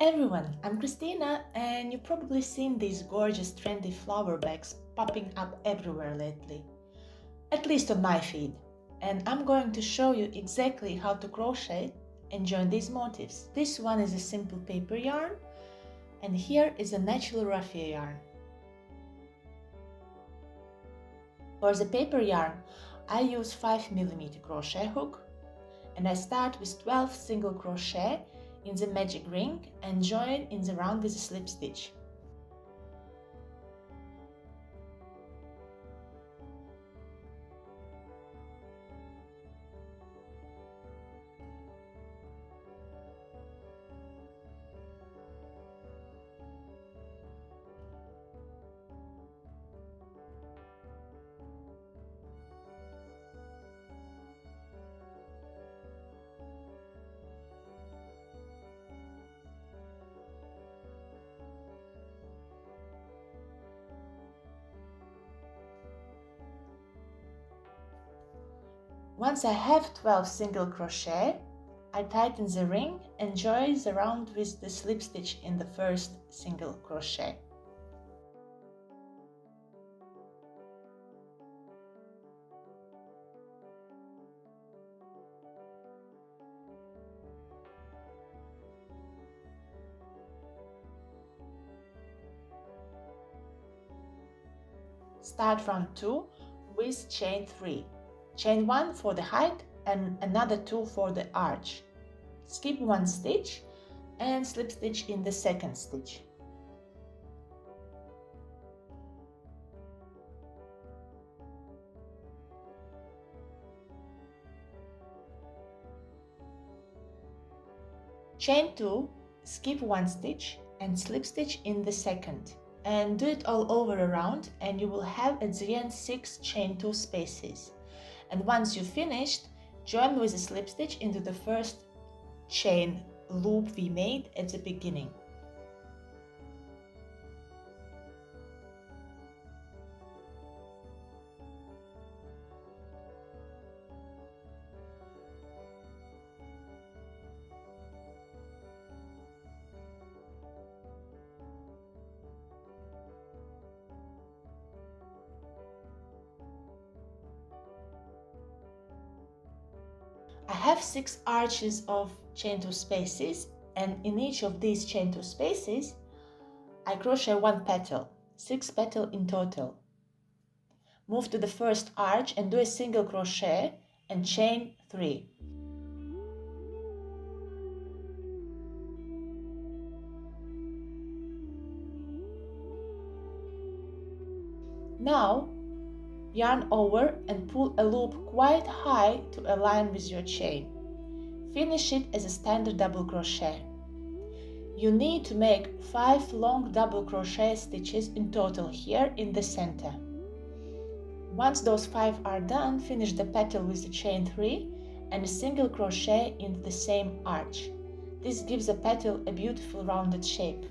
everyone, I'm Christina and you've probably seen these gorgeous trendy flower bags popping up everywhere lately, at least on my feed. And I'm going to show you exactly how to crochet and join these motifs. This one is a simple paper yarn and here is a natural raffia yarn. For the paper yarn, I use 5mm crochet hook and I start with 12 single crochet in the magic ring and join in the round with a slip stitch. Once I have 12 single crochet, I tighten the ring and join the round with the slip stitch in the first single crochet. Start round 2 with chain 3. Chain 1 for the height and another 2 for the arch. Skip 1 stitch and slip stitch in the second stitch. Chain 2, skip 1 stitch and slip stitch in the second. And do it all over around and you will have at the end 6 chain 2 spaces. And once you've finished, join with a slip stitch into the first chain loop we made at the beginning. I have 6 arches of chain 2 spaces, and in each of these chain 2 spaces I crochet 1 petal, 6 petals in total. Move to the first arch and do a single crochet and chain 3. Now yarn over and pull a loop quite high to align with your chain. Finish it as a standard double crochet. You need to make 5 long double crochet stitches in total here in the center. Once those 5 are done, finish the petal with the chain 3 and a single crochet into the same arch. This gives the petal a beautiful rounded shape.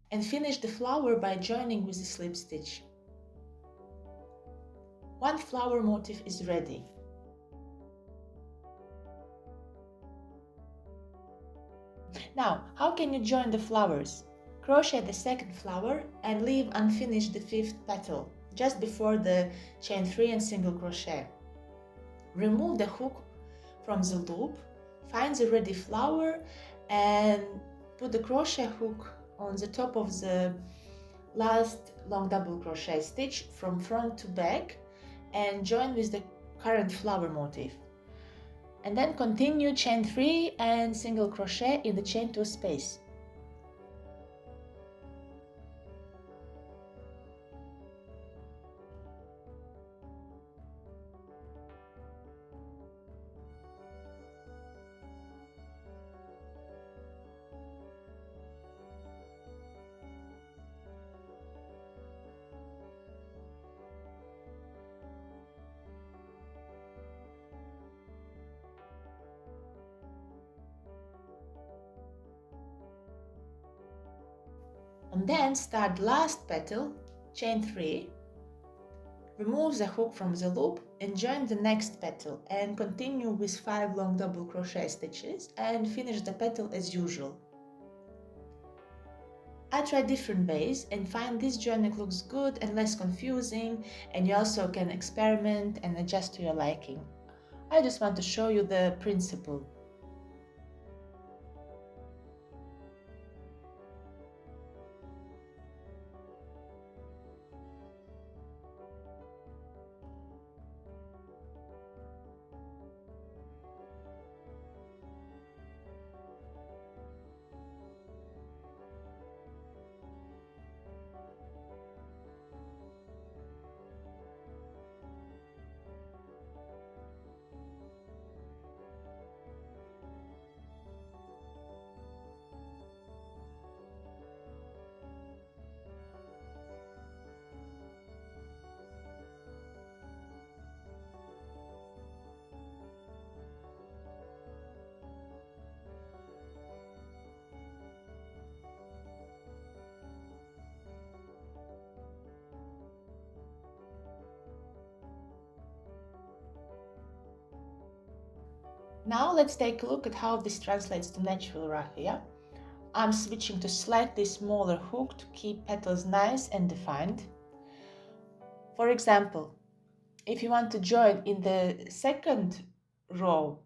And finish the flower by joining with the slip stitch. One flower motif is ready. Now, how can you join the flowers? Crochet the second flower and leave unfinished the fifth petal, just before the chain 3 and single crochet. Remove the hook from the loop, find the ready flower and put the crochet hook on the top of the last long double crochet stitch from front to back and join with the current flower motif. And then continue chain 3 and single crochet in the chain 2 space. And then start the last petal, chain 3, remove the hook from the loop and join the next petal and continue with 5 long double crochet stitches and finish the petal as usual. I tried different ways and find this joining looks good and less confusing, and you also can experiment and adjust to your liking. I just want to show you the principle. Now let's take a look at how this translates to natural raffia. I'm switching to slightly smaller hook to keep petals nice and defined. For example, if you want to join in the second row,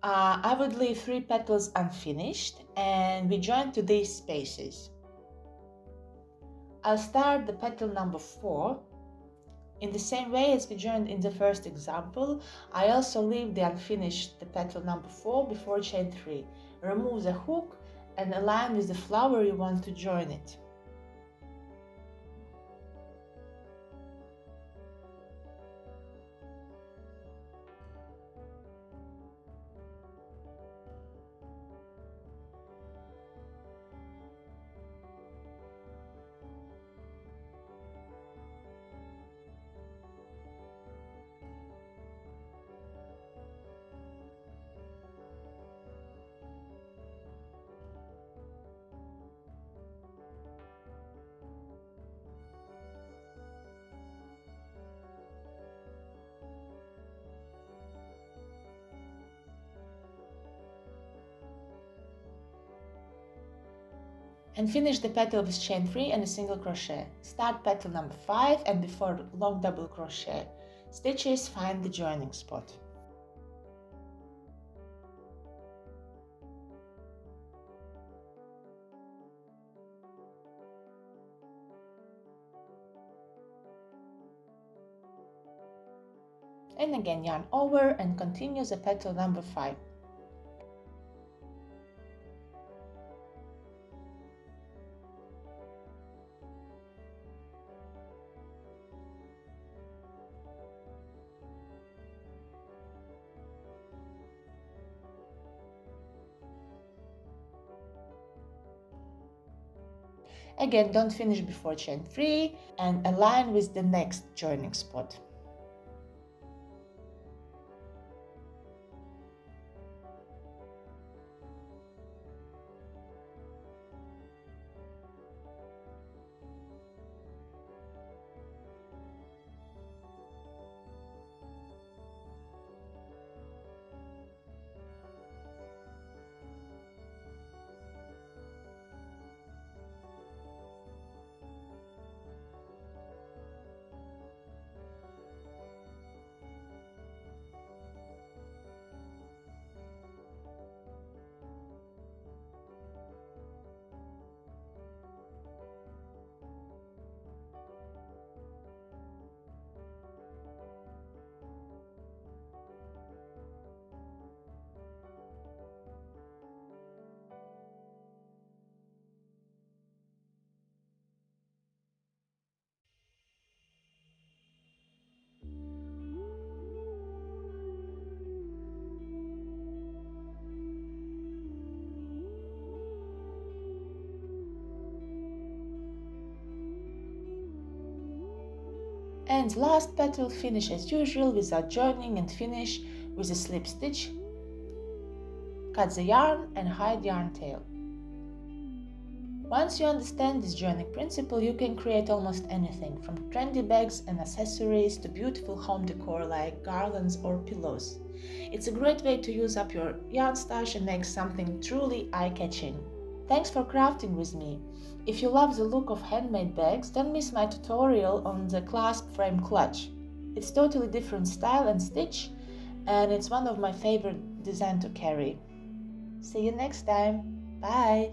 I would leave 3 petals unfinished and we join to these spaces. I'll start the petal number 4. In the same way as we joined in the first example, I also leave the unfinished the petal number 4 before chain 3. Remove the hook and align with the flower you want to join it. And finish the petal with chain 3 and a single crochet. Start petal number 5 and before long double crochet stitches, find the joining spot. And again yarn over and continue the petal number 5. Again, don't finish before chain 3 and align with the next joining spot. And last petal, finish as usual without joining and finish with a slip stitch. Cut the yarn and hide yarn tail. Once you understand this joining principle, you can create almost anything, from trendy bags and accessories to beautiful home decor like garlands or pillows. It's a great way to use up your yarn stash and make something truly eye-catching. Thanks for crafting with me. If you love the look of handmade bags, don't miss my tutorial on the clasp frame clutch. It's totally different style and stitch, and it's one of my favorite designs to carry. See you next time. Bye!